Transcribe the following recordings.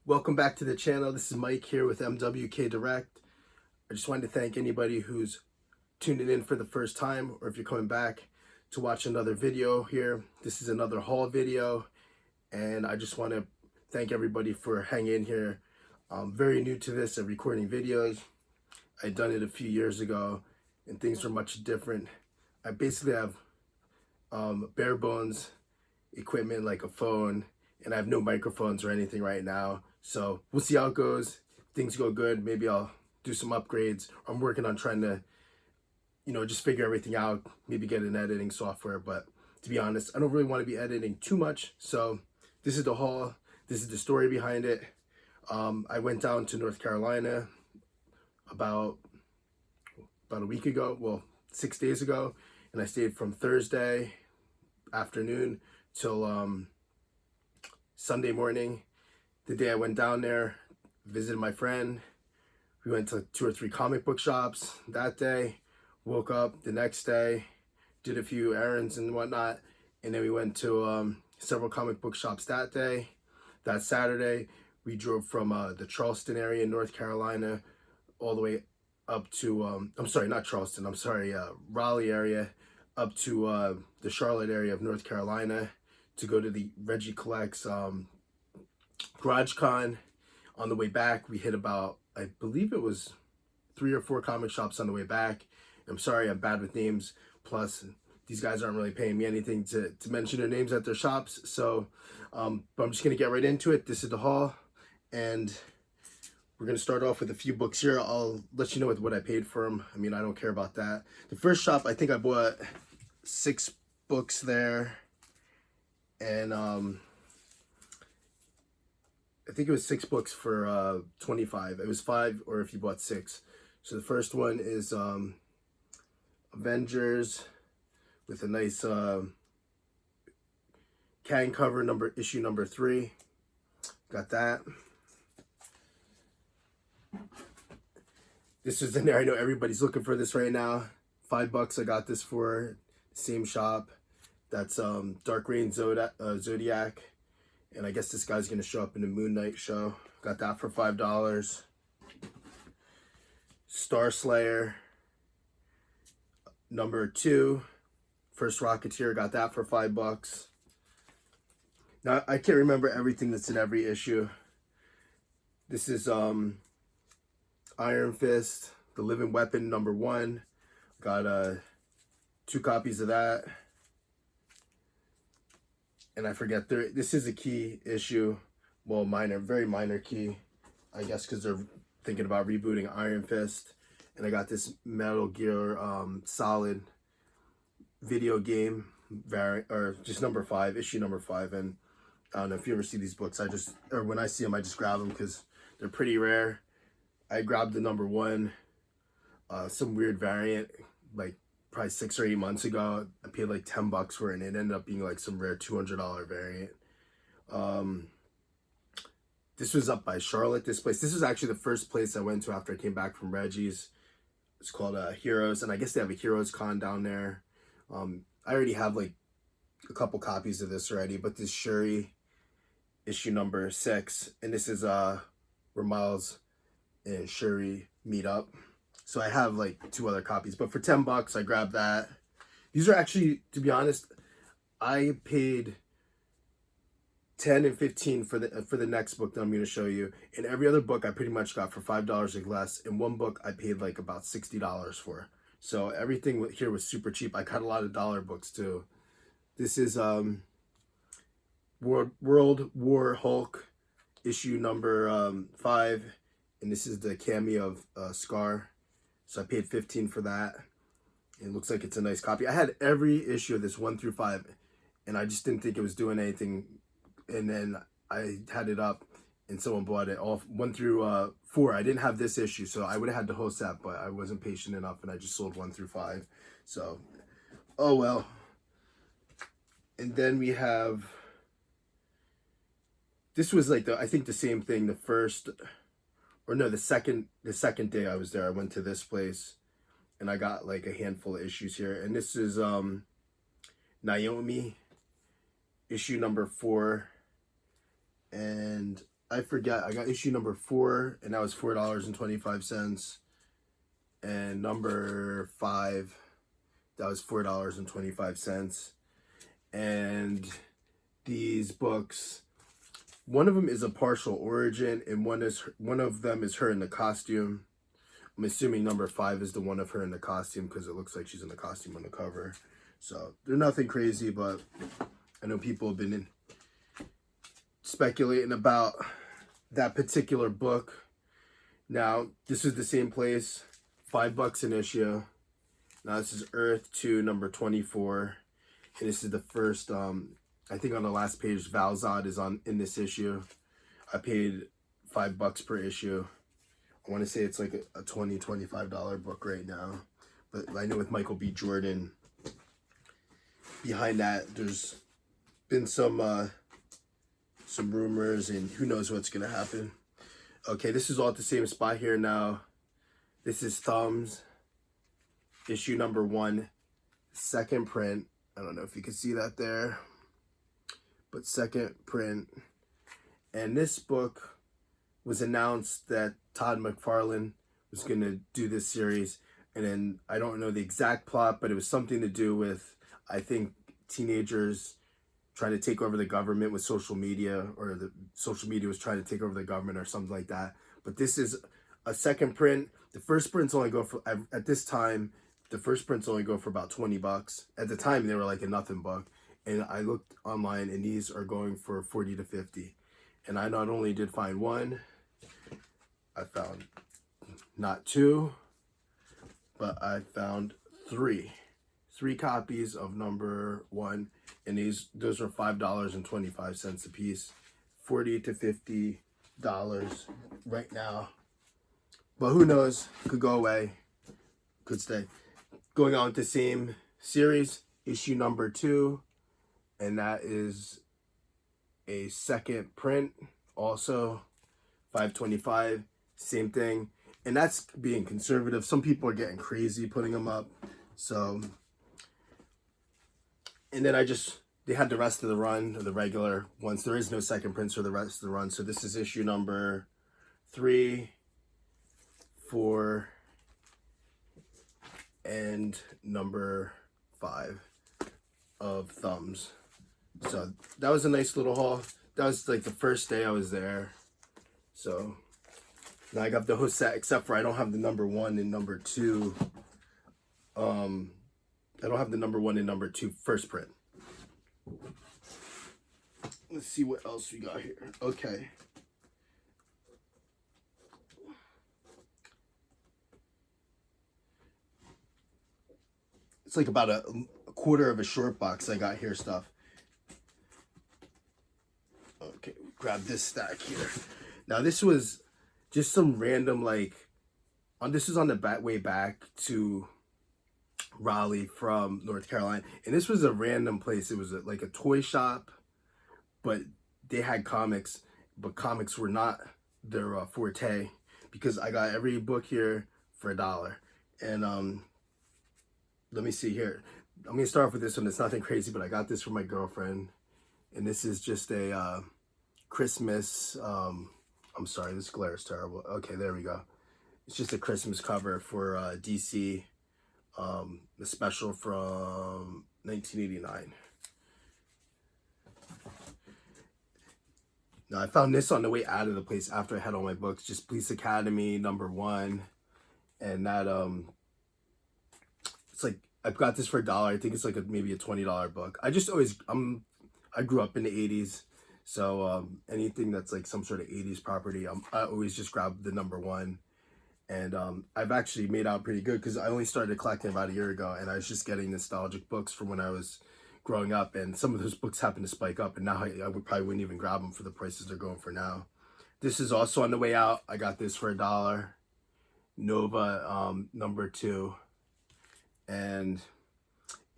Welcome back to the channel. This is Mike here with MWK Direct. I just wanted to thank anybody who's tuning in for the first time, or if you're coming back to watch another video here. This is another haul video, and I just want to thank everybody for hanging in here. I'm very new to this and recording videos. I'd done it a few years ago, and things are much different. I basically have bare bones equipment like a phone, and I have no microphones or anything right now. So we'll see how it goes. If things go good, maybe I'll do some upgrades. I'm working on trying to, just figure everything out, maybe get an editing software. But to be honest, I don't really want to be editing too much. So this is the haul. This is the story behind it. I went down to North Carolina about a week ago, well, 6 days ago, and I stayed from Thursday afternoon till Sunday morning. The day I went down there, visited my friend. We went to 2 or 3 comic book shops that day. Woke up the next day, did a few errands and whatnot, and then we went to several comic book shops that day. That Saturday, we drove from the Charleston area in North Carolina all the way up to, Raleigh area, up to the Charlotte area of North Carolina to go to the Reggie Collects Garage Con. On the way back, we hit about, I believe it was 3 or 4 comic shops on the way back. I'm sorry, I'm bad with names. Plus, these guys aren't really paying me anything to mention their names at their shops. So, but I'm just going to get right into it. This is the haul. And we're going to start off with a few books here. I'll let you know what I paid for them. I mean, I don't care about that. The first shop, I think I bought 6 books there. And I think it was 6 books for $25. It was 5, or if you bought 6. So the first one is Avengers with a nice can cover, issue number 3. Got that. This is in there. I know everybody's looking for this right now. $5 I got this for. Same shop. That's Dark Reign Zodiac. And I guess this guy's going to show up in the Moon Knight show. Got that for $5. Star Slayer number 2. First Rocketeer. Got that for $5. Now, I can't remember everything that's in every issue. This is Iron Fist, The Living Weapon number 1. Got 2 copies of that. And I forget, this is a key issue. Well, very minor key, I guess, because they're thinking about rebooting Iron Fist. And I got this Metal Gear Solid video game or just number 5, issue number 5. And I don't know if you ever see these books. Or when I see them, I just grab them because they're pretty rare. I grabbed the number 1, some weird variant, like probably 6 or 8 months ago. I paid like $10 for it, and it ended up being like some rare $200 variant. This was up by Charlotte, this place. This was actually the first place I went to after I came back from Reggie's. It's called Heroes, and I guess they have a Heroes Con down there. I already have like a couple copies of this already, but this Shuri issue number 6, and this is where Miles and Shuri meet up. So I have like 2 other copies, but for $10 I grabbed that. These are actually, to be honest, I paid $10 and $15 for the next book that I'm going to show you. And every other book I pretty much got for $5 or less. And one book I paid like about $60 for. So everything here was super cheap. I got a lot of dollar books too. This is World War Hulk issue number 5, and this is the cameo of Scar. So I paid $15 for that. It looks like it's a nice copy. I had every issue of this 1 through 5, and I just didn't think it was doing anything. And then I had it up, and someone bought it all 1 through 4. I didn't have this issue, so I would have had the whole set, but I wasn't patient enough, and I just sold 1 through 5. So, oh well. And then we have, this was like I think the same thing. The second day I was there, I went to this place, and I got like a handful of issues here. And this is Naomi issue number 4, and I forget. I got issue number 4, and that was $4.25, and number 5, that was $4.25, and these books, one of them is A Partial Origin, and one of them is her in the costume. I'm assuming number 5 is the one of her in the costume because it looks like she's in the costume on the cover. So they're nothing crazy, but I know people have been speculating about that particular book. Now, this is the same place, $5 an issue. Now, this is Earth 2, number 24. And this is the first, I think on the last page, Valzad is in this issue. I paid $5 per issue. I want to say it's like a $20, $25 book right now. But I know with Michael B. Jordan behind that, there's been some rumors, and who knows what's going to happen. Okay, this is all at the same spot here now. This is Thumbs, issue number 1, second print. I don't know if you can see that there, but second print. And this book was announced that Todd McFarlane was going to do this series. And then I don't know the exact plot, but it was something to do with, I think, teenagers trying to take over the government with social media, or the social media was trying to take over the government or something like that. But this is a second print. The first prints only go for, at this time, the first prints only go for about $20. At the time, they were like a nothing book. And I looked online, and these are going for $40 to $50. And I not only did find one, I found not 2, but I found 3. 3 copies of number 1. And those are $5.25 a piece, $40 to $50 right now. But who knows? Could go away, could stay. Going on with the same series, issue number 2, and that is a second print, also $5.25, same thing. And that's being conservative. Some people are getting crazy putting them up. So. And then they had the rest of the run, or the regular ones. There is no second prints for the rest of the run. So this is issue number 3, 4, and number 5 of Thumbs. So that was a nice little haul. That was like the first day I was there. So now I got the whole set, except for I don't have the number 1 and number 2. I don't have the number 1 and number 2 first print. Let's see what else we got here. Okay. It's like about a quarter of a short box I got here stuff. Okay, grab this stack here. Now this was just some random this is on the way back to Raleigh from North Carolina, and this was a random place. It was like a toy shop, but they had comics, but comics were not their forte, because I got every book here for $1. And let me see here. I'm gonna start off with this one. It's nothing crazy, but I got this for my girlfriend, and this is just a Christmas. I'm sorry, this glare is terrible. Okay, there we go. It's just a Christmas cover for DC. The special from 1989. Now, I found this on the way out of the place after I had all my books. Just Police Academy, number 1. And that, it's like, I got this for $1. I think it's like maybe a $20 book. I just always, I grew up in the 80s. So anything that's like some sort of 80s property, I always just grab the number 1. And I've actually made out pretty good, because I only started collecting about a year ago, and I was just getting nostalgic books from when I was growing up, and some of those books happened to spike up, and now I probably wouldn't even grab them for the prices they're going for now. This is also on the way out. I got this for $1. Nova, number 2. And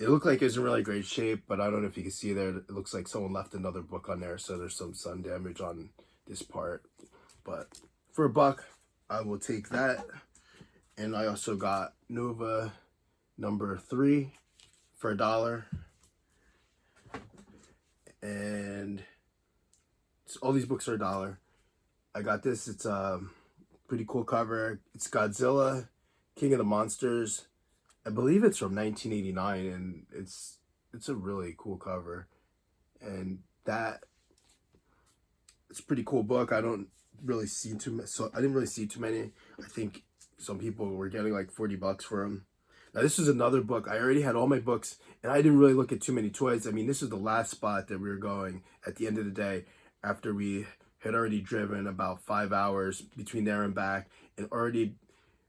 it looked like it was in really great shape, but I don't know if you can see there. It looks like someone left another book on there, so there's some sun damage on this part. But for $1, I will take that. And I also got Nova number 3 for $1. And all these books are $1. I got this. It's a pretty cool cover. It's Godzilla, King of the Monsters. I believe it's from 1989, and it's a really cool cover. And that it's a pretty cool book. I don't really see too much, so I didn't really see too many. I think some people were getting like $40 for them. Now this is another book. I already had all my books, and I didn't really look at too many toys. I mean, this is the last spot that we were going at the end of the day after we had already driven about 5 hours between there and back, and already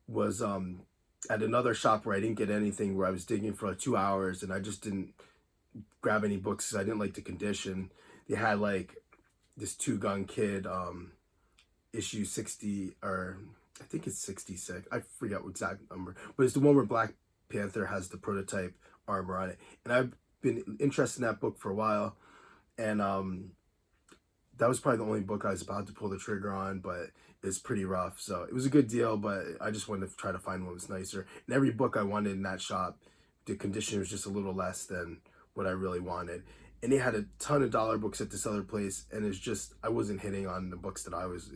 was at another shop where I didn't get anything, where I was digging for like 2 hours, and I just didn't grab any books because I didn't like the condition. They had like this Two Gun Kid issue 60, or I think it's 66. I forget what exact number, but it's the one where Black Panther has the prototype armor on it. And I've been interested in that book for a while, and that was probably the only book I was about to pull the trigger on, but it's pretty rough. So it was a good deal, but I just wanted to try to find one that was nicer. And every book I wanted in that shop, the condition was just a little less than what I really wanted. And they had a ton of dollar books at this other place, and it's just, I wasn't hitting on the books that I was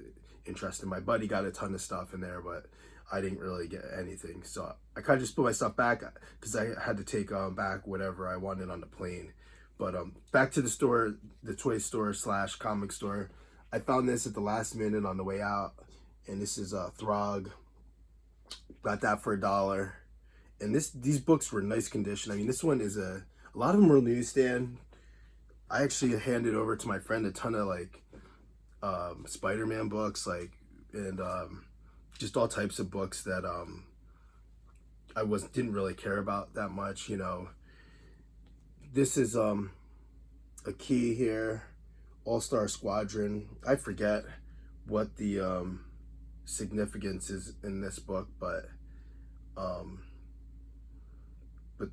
interested in. My buddy got a ton of stuff in there, but I didn't really get anything. So I kind of just put my stuff back because I had to take back whatever I wanted on the plane. But back to the store, the toy store slash comic store. I found this at the last minute on the way out, and this is Throg. Got that for $1. And these books were in nice condition. I mean, this one is a lot of them were newsstand. I actually handed over to my friend a ton of like Spider-Man books, like, and just all types of books that I didn't really care about that much, you know. This is a key here, All-Star Squadron. I forget what the significance is in this book, but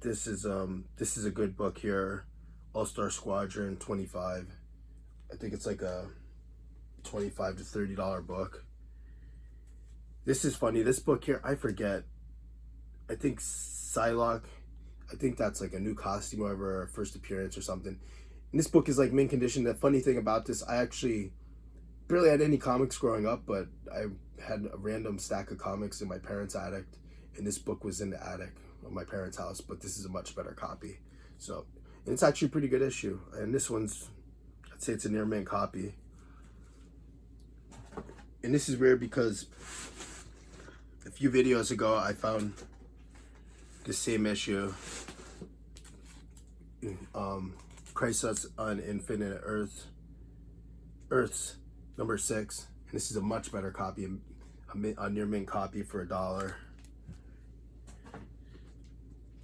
this is a good book here, All-Star Squadron 25. I think it's like a $25 to $30 book. This is funny. This book here, I forget. I think Psylocke. I think that's like a new costume or a first appearance or something. And this book is like mint condition. The funny thing about this, I actually barely had any comics growing up, but I had a random stack of comics in my parents' attic, and this book was in the attic of my parents' house, but this is a much better copy. So, and it's actually a pretty good issue. And this one's, I'd say it's a near mint copy. And this is weird because a few videos ago I found the same issue, Crisis on Infinite Earths number 6, and this is a much better copy, a near mint copy for $1.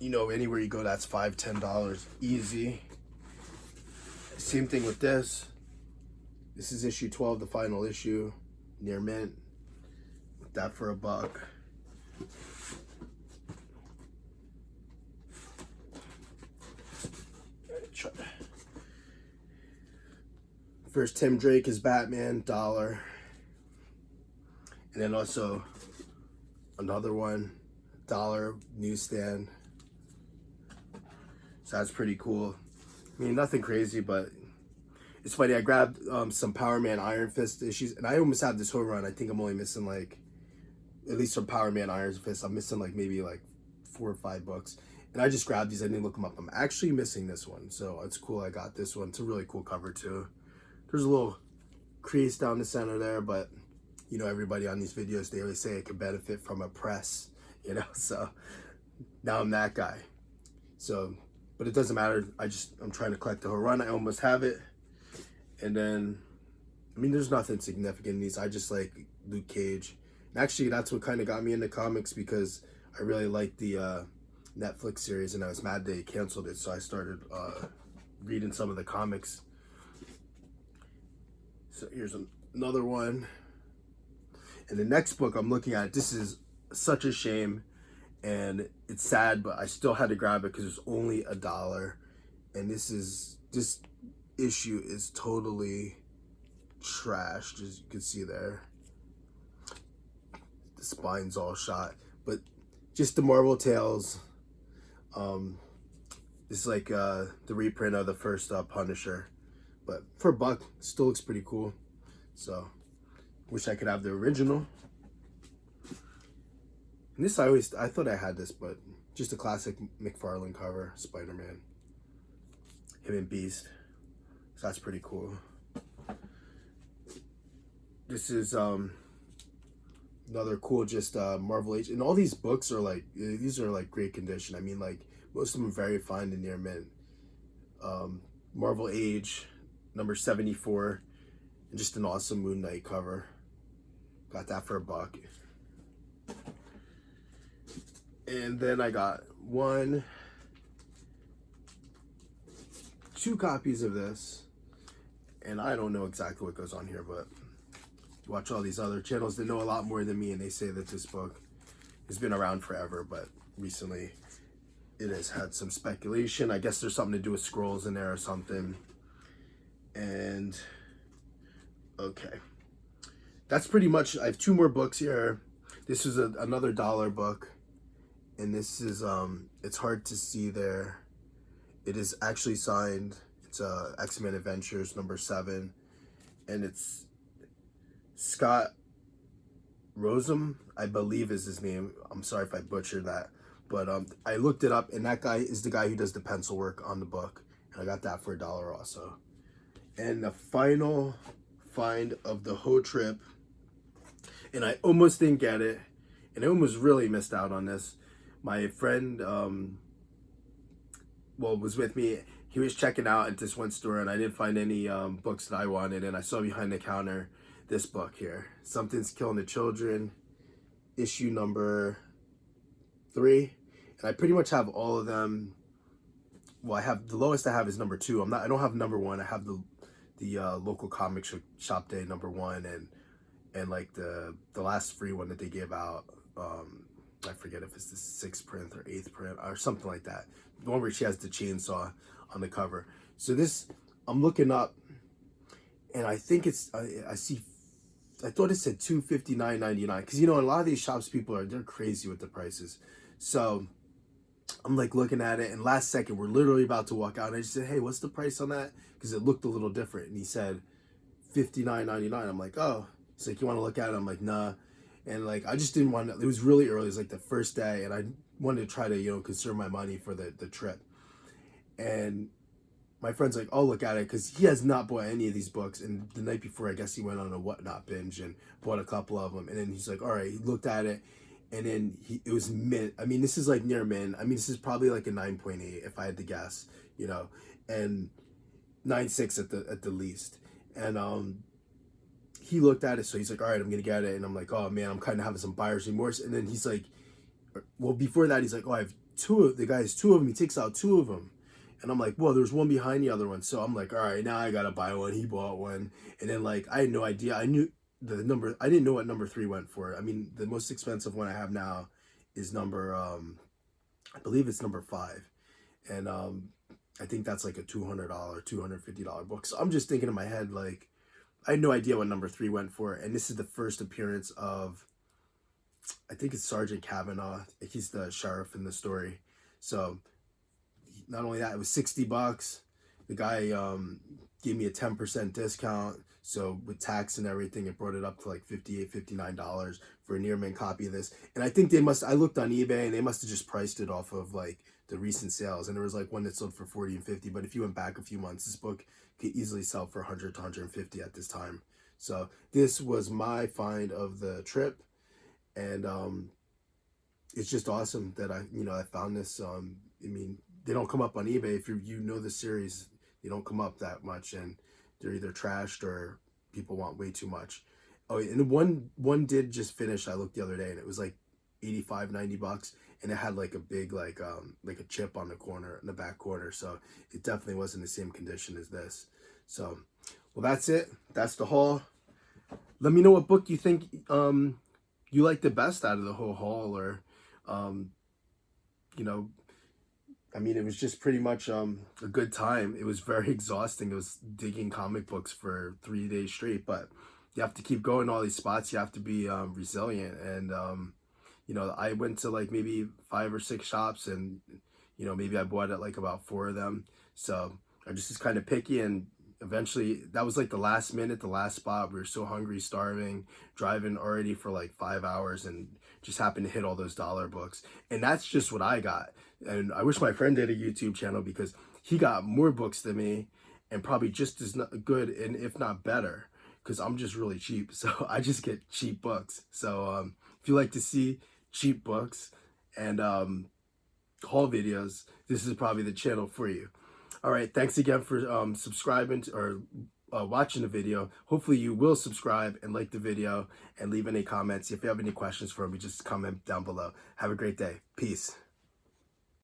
You know, anywhere you go, that's $5-10 easy. Same thing with this. This is issue 12, the final issue, near mint. That for $1. First Tim Drake is Batman, $1. And then also another one, $1 newsstand. So that's pretty cool. I mean, nothing crazy, but it's funny. I grabbed some Power Man Iron Fist issues, and I almost have this whole run. I think I'm only missing like, at least from Power Man Iron Fist, I'm missing like maybe like 4 or 5 books. And I just grabbed these. I didn't look them up. I'm actually missing this one, so it's cool. I got this one. It's a really cool cover too. There's a little crease down the center there, but you know, everybody on these videos, they always say it could benefit from a press, you know. So now I'm that guy. So, but it doesn't matter. I'm trying to collect the whole run. I almost have it. And then, I mean, there's nothing significant in these. I just like Luke Cage. And actually, that's what kind of got me into comics, because I really liked the Netflix series, and I was mad they canceled it. So I started reading some of the comics. So here's another one. And the next book I'm looking at, this is such a shame, and it's sad, but I still had to grab it because it was only $1. And this issue is totally trashed, as you can see there. The spine's all shot, but just the Marvel Tales. This is like the reprint of the first Punisher, but for $1, still looks pretty cool. So Wish I could have the original. And this I thought I had this, but just a classic McFarlane cover, Spider-Man. Him and Beast. So that's pretty cool. This is another cool just Marvel Age. And all these books are like, these are like great condition. I mean, like most of them are very fine and near mint. Marvel Age, number 74. And just an awesome Moon Knight cover. Got that for $1. And then I got 2 copies of this. And I don't know exactly what goes on here, but watch all these other channels that know a lot more than me, and they say that this book has been around forever, but recently it has had some speculation. I guess there's something to do with scrolls in there or something. And okay, that's pretty much. I have 2 more books here. This is another $1 book, and this is it's hard to see there. It is actually signed. It's X-Men Adventures number 7, and it's Scott Rosum, I believe is his name. I'm sorry if I butchered that, but I looked it up, and that guy is the guy who does the pencil work on the book, and I got that for $1 also. And the final find of the whole trip, and I almost didn't get it, and I almost really missed out on this. My friend, was with me. He was checking out at this one store, and I didn't find any books that I wanted, and I saw behind the counter this book here, Something's Killing the Children, issue number 3, and I pretty much have all of them. Well, I have the lowest I have is number 2. I don't have number 1. I have the local comic shop day number 1, and like the last free one that they gave out. I forget if it's the 6th print or 8th print or something like that. The one where she has the chainsaw on the cover. So this, I'm looking up, and I think it's I thought it said $259.99, because you know, a lot of these shops, they're crazy with the prices. So I'm like looking at it, and last second we're literally about to walk out, and I just said, hey, what's the price on that? Because it looked a little different, and he said $59.99. I'm like, oh. He's like, you want to look at it? I'm like, nah. And like, I just didn't want to. It was really early. It was like the first day, and I wanted to try to, you know, conserve my money for the trip. And my friend's like, oh, look at it, because he has not bought any of these books. And the night before, I guess he went on a whatnot binge and bought a couple of them. And then he's like, all right, he looked at it, and then it was mint. I mean, this is like near mint. I mean, this is probably like a 9.8 if I had to guess, you know, and 9.6 at the least. And he looked at it, so he's like, all right, I'm gonna get it. And I'm like, oh man, I'm kind of having some buyer's remorse. And then he's like, well, before that, he's like, oh, I have 2 of the guys, 2 of them. He takes out 2 of them. And I'm like, well, there's one behind the other one. So I'm like, all right, now I gotta buy one. He bought one. And then like, I had no idea. I knew the number. I didn't know what number 3 went for. I mean, the most expensive one I have now is number, I believe it's number 5. And I think that's like a $200, $250 book. So I'm just thinking in my head, like, I had no idea what number 3 went for. And this is the first appearance of, I think it's Sergeant Kavanaugh. He's the sheriff in the story. So not only that, it was $60. The guy gave me a 10% discount. So with tax and everything, it brought it up to like $58, $59 for a near mint copy of this. And I think I looked on eBay, and they must have just priced it off of like the recent sales. And there was like one that sold for $40 and $50. But if you went back a few months, this book could easily sell for $100 to $150 at this time. So this was my find of the trip. And it's just awesome that I found this. I mean, they don't come up on eBay. If you know the series, they don't come up that much, and they're either trashed or people want way too much. Oh, and one did just finish. I looked the other day, and it was like $85, $90, and it had like a big like a chip on the corner, in the back corner. So it definitely wasn't the same condition as this. So, well, that's it. That's the haul. Let me know what book you think you like the best out of the whole haul, or I mean, it was just pretty much a good time. It was very exhausting. It was digging comic books for 3 days straight, but you have to keep going to all these spots. You have to be resilient. And, I went to like maybe 5 or 6 shops, and, maybe I bought at like about 4 of them. So I just was kind of picky, and eventually, that was like the last minute, the last spot. We were so hungry, starving, driving already for like 5 hours, and just happened to hit all those dollar books. And that's just what I got. And I wish my friend did a YouTube channel, because he got more books than me and probably just as good, and if not better, because I'm just really cheap. So I just get cheap books. So if you like to see cheap books and haul videos, this is probably the channel for you. All right, thanks again for subscribing or watching the video. Hopefully you will subscribe and like the video and leave any comments. If you have any questions for me, just comment down below. Have a great day. Peace.